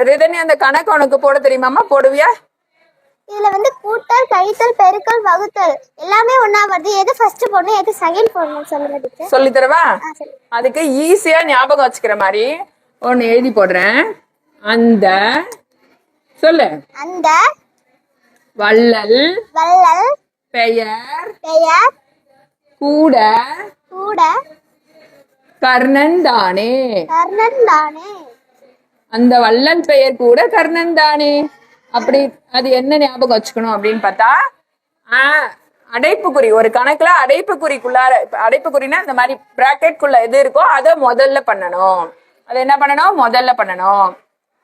ரிதனி அந்த கணக்கு உனக்கு போட தெரியுமாமா? போடுவியா? இதுல வந்து கூட்டல், கழித்தல், பெருக்கல், வகுத்தல் எல்லாமே ஒண்ணா வருது. எது ஃபர்ஸ்ட் போடணும், எது செகண்ட் போடணும் சொல்லுங்க டீச்சர். சொல்லி தரவா? அதுக்கு ஈஸியா ஞாபகம் வச்சுக்கிற மாதிரி ஒன்னு எழுதி போடுறேன். அந்த சொல்லு. அந்த வள்ளல் வள்ளல் பெயர் பெயர் கூட கூட கர்ணன் தானே. கர்ணன் தானே. அந்த வள்ளல் பெயர் கூட கர்ணன் தானே. அப்படி அது என்ன ஞாபகம் வச்சுக்கணும் அப்படின்னு பார்த்தா, அடைப்புக்குறி ஒரு கணக்குல அடைப்புக்குறிக்குள்ளார, அடைப்புக்குறினா இந்த மாதிரி பிராக்கெட் குள்ள எது இருக்கோ அதை முதல்ல பண்ணணும். அது என்ன பண்ணணும்? முதல்ல பண்ணணும்.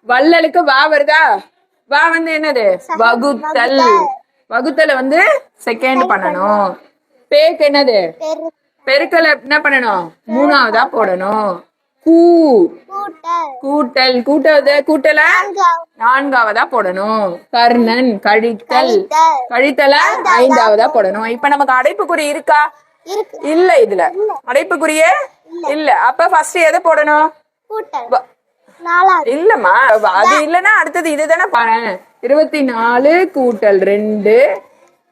வள்ளலுக்கு வா வருதா? வா வந்து என்னது? வகுத்தல். வகுத்தல வந்து செகண்ட் பண்ணணும். பேக்கு என்னது? பெருக்கல என்ன பண்ணணும்? மூணாவதா போடணும். கூட்டல். கூட்டல நான்காவதா போடணும். கர்ணன் கழித்தல். கழித்தல ஐந்தாவதா போடணும். இப்ப நமக்கு அடைப்புக்குறி இருக்கா? இல்ல. இதுல அடைப்புக்குறியே இல்ல. அப்ப ஃபர்ஸ்ட் எதை போடணும்? இல்லம்மா, அது இல்லன்னா அடுத்தது இதுதானே பாரு. 24 கூட்டல் 2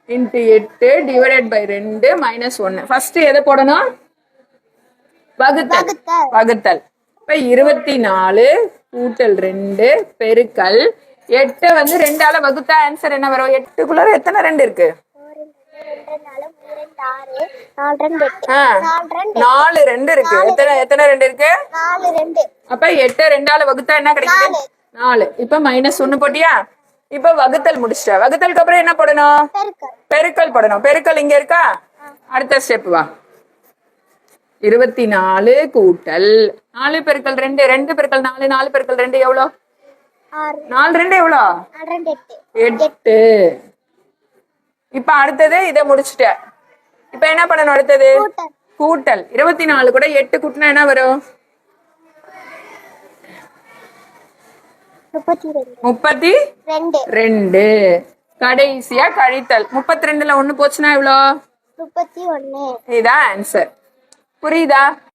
into 8 divided by 2 minus 1. First எதை போடணும்? வகுத்தல். இப்ப 24 கூட்டல் 2 பெருக்கல் 8 வந்து 2ஆல வகுத்தா ஆன்சர் என்ன வரும்? 8க்குள்ள எத்தனை 2 இருக்கு? 4 2 இருக்கு. எத்தனை 2 இருக்கு? அப்ப 8 2ஆல வகுத்தா என்ன கிடைக்குது? 4. இப்ப மைனஸ் 1 போட்டியா? இப்ப வகுத்தல் முடிச்சிட்ட. வகுத்தலுக்கு அப்புறம் என்ன போடணும்? பெருக்கல் போடணும். பெருக்கல் இங்க இருக்கா? அடுத்த ஸ்டெப் வா. 24 கூட்டல் 4 பெருக்கல் 2 2 பெருக்கல் 4 4 பெருக்கல் 2 எவ்வளோ? 4 2 எவ்வளோ? 8. இப்ப அடுத்தது இதை முடிச்சுட்ட. இப்ப என்ன பண்ணணும்? அடுத்தது கூட்டல். 24 கூட 8 கூட்டினா என்ன வரும்? 32. கடைசியா கழித்தல். 32ல 1 போச்சுன்னா எவ்வளோ? 31. இதான் ஆன்சர். புரியுதா?